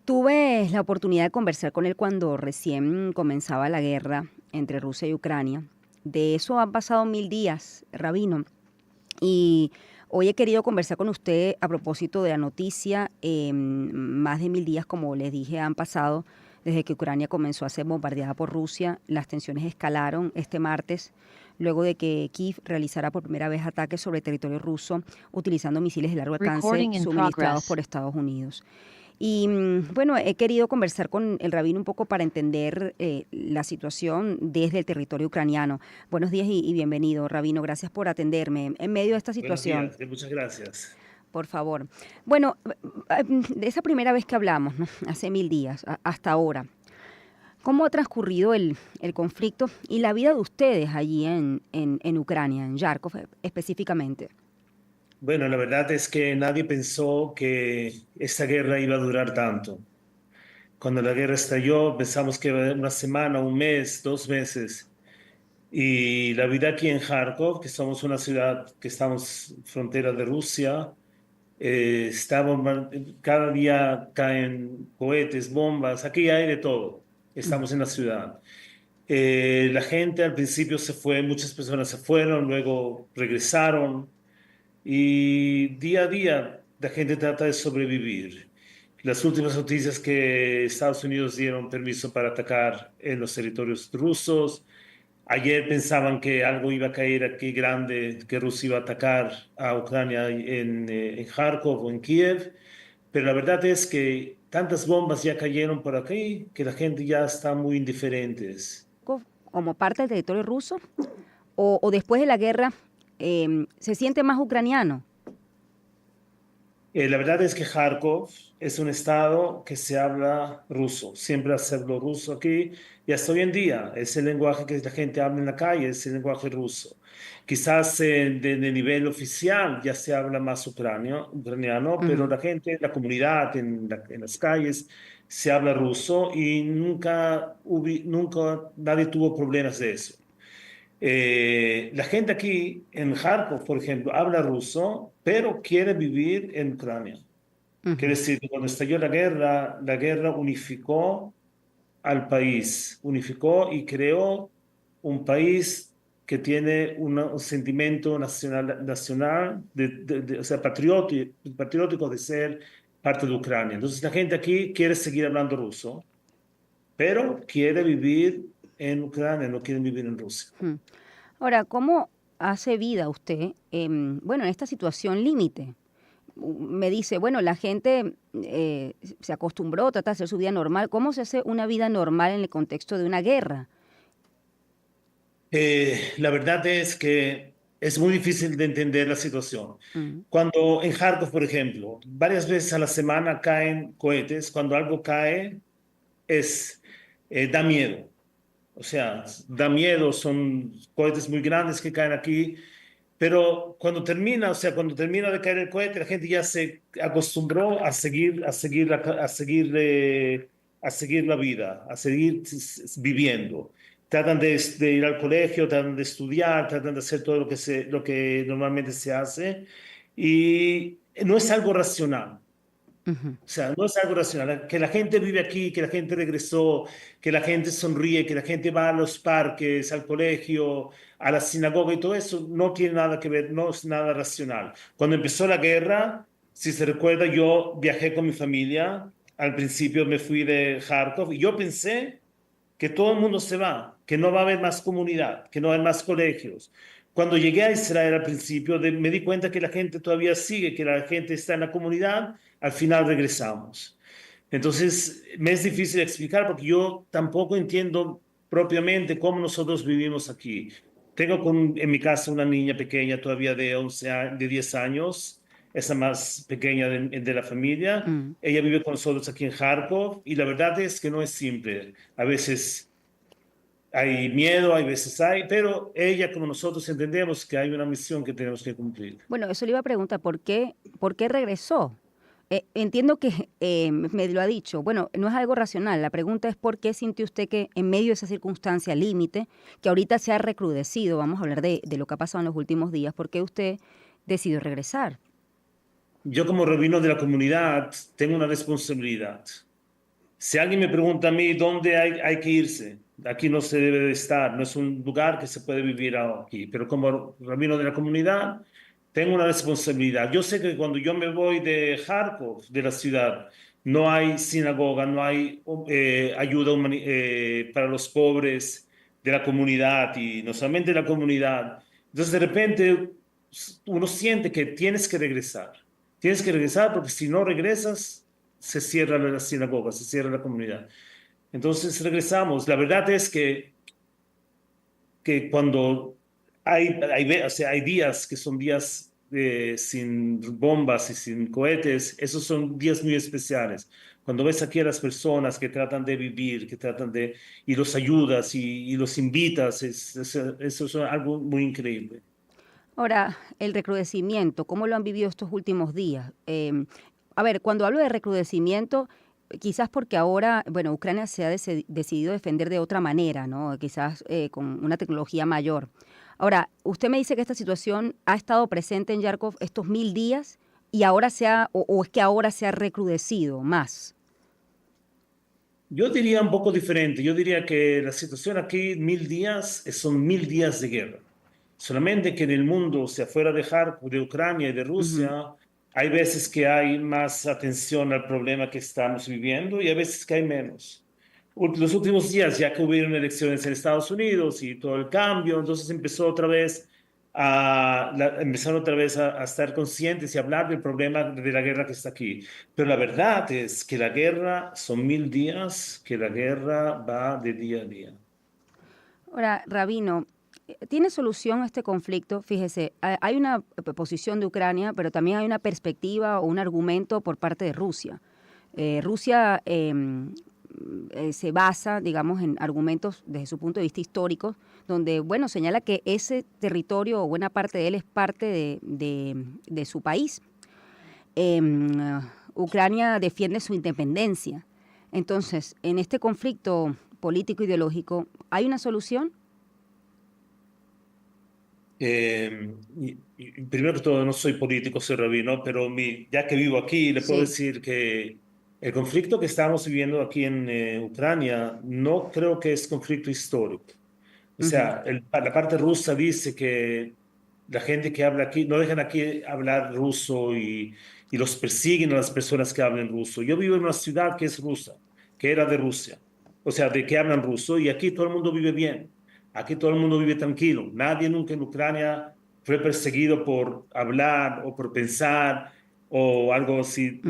Tuve la oportunidad de conversar con él cuando recién comenzaba la guerra entre Rusia y Ucrania. De eso han pasado 1000 días, Rabino. Y hoy he querido conversar con usted a propósito de la noticia. Más de 1000 días, como les dije, han pasado desde que Ucrania comenzó a ser bombardeada por Rusia. Las tensiones escalaron este martes, luego de que Kiev realizara por primera vez ataques sobre territorio ruso utilizando misiles de largo alcance Recording in suministrados por progress. Estados Unidos. Y bueno, he querido conversar con el rabino un poco para entender la situación desde el territorio ucraniano. Buenos días y bienvenido, rabino. Gracias por atenderme en medio de esta Buenos situación, días, muchas gracias. por favor. Bueno, de esa primera vez que hablamos, ¿no? Hace 1000 días, hasta ahora, ¿cómo ha transcurrido el conflicto y la vida de ustedes allí en Ucrania, en Yarkov específicamente? Bueno, la verdad es que nadie pensó que esta guerra iba a durar tanto. Cuando la guerra estalló, pensamos que iba a una semana, un mes, 2 meses. Y la vida aquí en Kharkov, que somos una ciudad que estamos frontera de Rusia, cada día caen cohetes, bombas, aquí hay de todo. Estamos en la ciudad. La gente al principio se fue, muchas personas se fueron, luego regresaron. Y día a día la gente trata de sobrevivir. Las últimas noticias que Estados Unidos dieron permiso para atacar en los territorios rusos. Ayer pensaban que algo iba a caer aquí grande, que Rusia iba a atacar a Ucrania en Kharkov o en Kiev. Pero la verdad es que tantas bombas ya cayeron por aquí que la gente ya está muy indiferentes. ¿Como parte del territorio ruso? ¿O después de la guerra se siente más ucraniano? La verdad es que Kharkov es un estado que se habla ruso, siempre se habló ruso aquí y hasta hoy en día es el lenguaje que la gente habla en la calle, es el lenguaje ruso. Quizás de nivel oficial ya se habla más ucraniano, pero Ujú. la gente, la comunidad en las calles se habla ruso y nunca nadie tuvo problemas de eso. La gente aquí en Kharkov, por ejemplo, habla ruso, pero quiere vivir en Ucrania. Quiere Ujú. decir que cuando estalló la guerra unificó al país, unificó y creó un país que tiene un sentimiento nacional o sea, patriótico de ser parte de Ucrania. Entonces la gente aquí quiere seguir hablando ruso, pero quiere vivir en Ucrania, no quiere vivir en Rusia. Ujú. Ahora, ¿cómo hace vida usted, bueno, en esta situación límite? Me dice, bueno, la gente se acostumbró, trata de hacer su vida normal. ¿Cómo se hace una vida normal en el contexto de una guerra? La verdad es que es muy difícil de entender la situación. Mm. Cuando en Kharkov, por ejemplo, varias veces a la semana caen cohetes, cuando algo cae, es, da miedo. O sea, da miedo, son cohetes muy grandes que caen aquí, pero cuando termina, o sea, cuando termina de caer el cohete, la gente ya se acostumbró a seguir la vida, a seguir viviendo. Tratan de ir al colegio, tratan de estudiar, tratan de hacer todo lo que normalmente se hace y no es algo racional. Ujú. O sea, no es algo racional. Que la gente vive aquí, que la gente regresó, que la gente sonríe, que la gente va a los parques, al colegio, a la sinagoga y todo eso no tiene nada que ver, no es nada racional. Cuando empezó la guerra, si se recuerda, yo viajé con mi familia. Al principio me fui de Kharkov y yo pensé que todo el mundo se va, que no va a haber más comunidad, que no va a haber más colegios. Cuando llegué a Israel al principio, me di cuenta que la gente todavía sigue, que la gente está en la comunidad, al final regresamos. Entonces, me es difícil explicar porque yo tampoco entiendo propiamente cómo nosotros vivimos aquí. Tengo en mi casa una niña pequeña todavía de 10 años, esa más pequeña de la familia. Mm. Ella vive con nosotros aquí en Kharkov y la verdad es que no es simple. A veces hay miedo, hay veces hay, pero ella como nosotros entendemos que hay una misión que tenemos que cumplir. Bueno, eso le iba a preguntar, por qué regresó? Entiendo que me lo ha dicho, bueno, no es algo racional, la pregunta es por qué sintió usted que en medio de esa circunstancia límite, que ahorita se ha recrudecido, vamos a hablar de lo que ha pasado en los últimos días, por qué usted decidió regresar. yo como rabino de la comunidad tengo una responsabilidad. Si alguien me pregunta a mí dónde hay que irse, aquí no se debe de estar, no es un lugar que se puede vivir aquí, pero como rabino de la comunidad, tengo una responsabilidad. Yo sé que cuando yo me voy de Kharkov, de la ciudad, no hay sinagoga, no hay ayuda para los pobres de la comunidad y no solamente de la comunidad. Entonces de repente uno siente que tienes que regresar. Tienes que regresar porque si no regresas se cierra la sinagoga, se cierra la comunidad. Entonces regresamos. La verdad es que cuando o sea, hay días que son días sin bombas y sin cohetes, esos son días muy especiales. Cuando ves aquí a las personas que tratan de vivir, y los ayudas y los invitas, eso es algo muy increíble. Ahora, el recrudecimiento, ¿cómo lo han vivido estos últimos días? A ver, cuando hablo de recrudecimiento, quizás porque ahora, bueno, Ucrania se ha decidido defender de otra manera, ¿no? Quizás con una tecnología mayor. Ahora, usted me dice que esta situación ha estado presente en Yarkov estos 1000 días y ahora o es que ahora se ha recrudecido más. Yo diría un poco diferente. Yo diría que la situación aquí, 1000 días, son 1000 días de guerra. Solamente que en el mundo, o sea, fuera de Ucrania y de Ujú. Rusia, hay veces que hay más atención al problema que estamos viviendo y hay veces que hay menos. Los últimos días, ya que hubieron elecciones en Estados Unidos y todo el cambio, entonces empezaron otra vez a estar conscientes y a hablar del problema de la guerra que está aquí. Pero la verdad es que la guerra son 1000 días, que la guerra va de día a día. Ahora, Rabino, ¿tiene solución este conflicto? Fíjese, hay una posición de Ucrania, pero también hay una perspectiva o un argumento por parte de Rusia. Rusia se basa, digamos, en argumentos desde su punto de vista histórico, donde, bueno, señala que ese territorio o buena parte de él es parte de su país. Ucrania defiende su independencia. Entonces, en este conflicto político-ideológico, ¿hay una solución? Primero que todo, no soy político, soy rabino, pero ya que vivo aquí, le puedo Sí. decir que el conflicto que estamos viviendo aquí en Ucrania no creo que es conflicto histórico. O Ujú. sea, la parte rusa dice que la gente que habla aquí, no dejan aquí hablar ruso y los persiguen a las personas que hablan ruso. Yo vivo en una ciudad que es rusa, que era de Rusia, o sea, de que hablan ruso y aquí todo el mundo vive bien, aquí todo el mundo vive tranquilo. Nadie nunca en Ucrania fue perseguido por hablar o por pensar o algo así,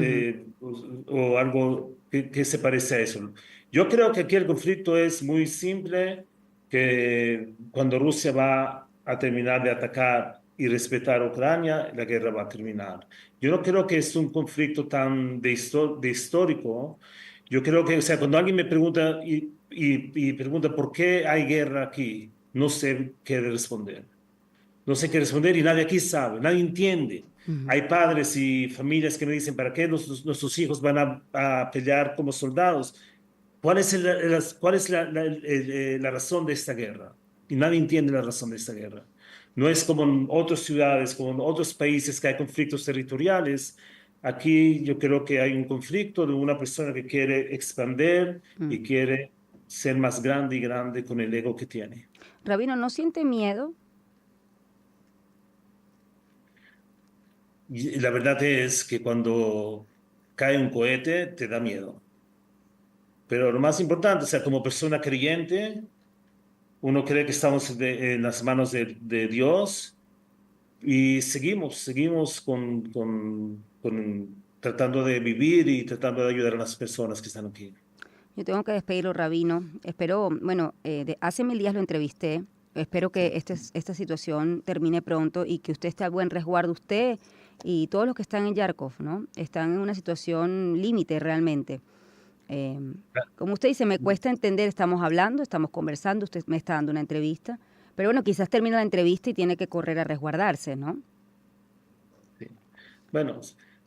Ujú. o algo que se parece a eso. Yo creo que aquí el conflicto es muy simple que cuando Rusia va a terminar de atacar y respetar a Ucrania, la guerra va a terminar. Yo no creo que es un conflicto tan de histórico. Yo creo que, o sea, cuando alguien me pregunta y pregunta por qué hay guerra aquí, no sé qué responder. No sé qué responder y nadie aquí sabe, nadie entiende. Ujú. Hay padres y familias que me dicen, ¿para qué nuestros hijos van a pelear como soldados? ¿Cuál es la razón de esta guerra? Y nadie entiende la razón de esta guerra. No es como en otras ciudades, como en otros países que hay conflictos territoriales. Aquí yo creo que hay un conflicto de una persona que quiere expandir y Mm. quiere ser más grande y grande con el ego que tiene. Rabino, ¿no siente miedo? Y la verdad es que cuando cae un cohete te da miedo. Pero lo más importante, o sea, como persona creyente, uno cree que estamos en las manos de Dios y seguimos tratando de vivir y tratando de ayudar a las personas que están aquí. Yo tengo que despedirlo, Rabino. Espero, bueno, hace 1000 días lo entrevisté. Espero que Sí. esta situación termine pronto y que usted esté a buen resguardo. Usted y todos los que están en Yarkov, ¿no? Están en una situación límite realmente. Eh, Como usted dice, me cuesta entender, estamos hablando, estamos conversando, usted me está dando una entrevista, pero bueno, quizás termina la entrevista y tiene que correr a resguardarse, ¿no? Sí. Bueno,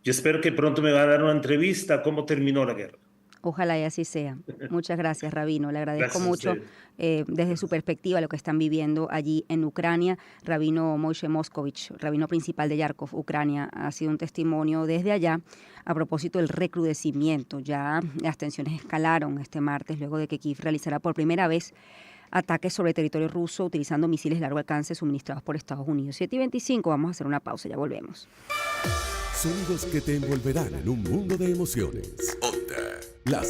yo espero que pronto me va a dar una entrevista a cómo terminó la guerra. Ojalá y así sea. Muchas gracias, Rabino. Le agradezco Gracias a mucho usted. desde su perspectiva lo que están viviendo allí en Ucrania. Rabino Moishe Moscovich, rabino principal de Yarkov, Ucrania, ha sido un testimonio desde allá a propósito del recrudecimiento. Ya las tensiones escalaron este martes luego de que Kiev realizara por primera vez ataques sobre territorio ruso utilizando misiles de largo alcance suministrados por Estados Unidos. 7:25, vamos a hacer una pausa, ya volvemos. Sonidos que te envolverán en un mundo de emociones. Onda, la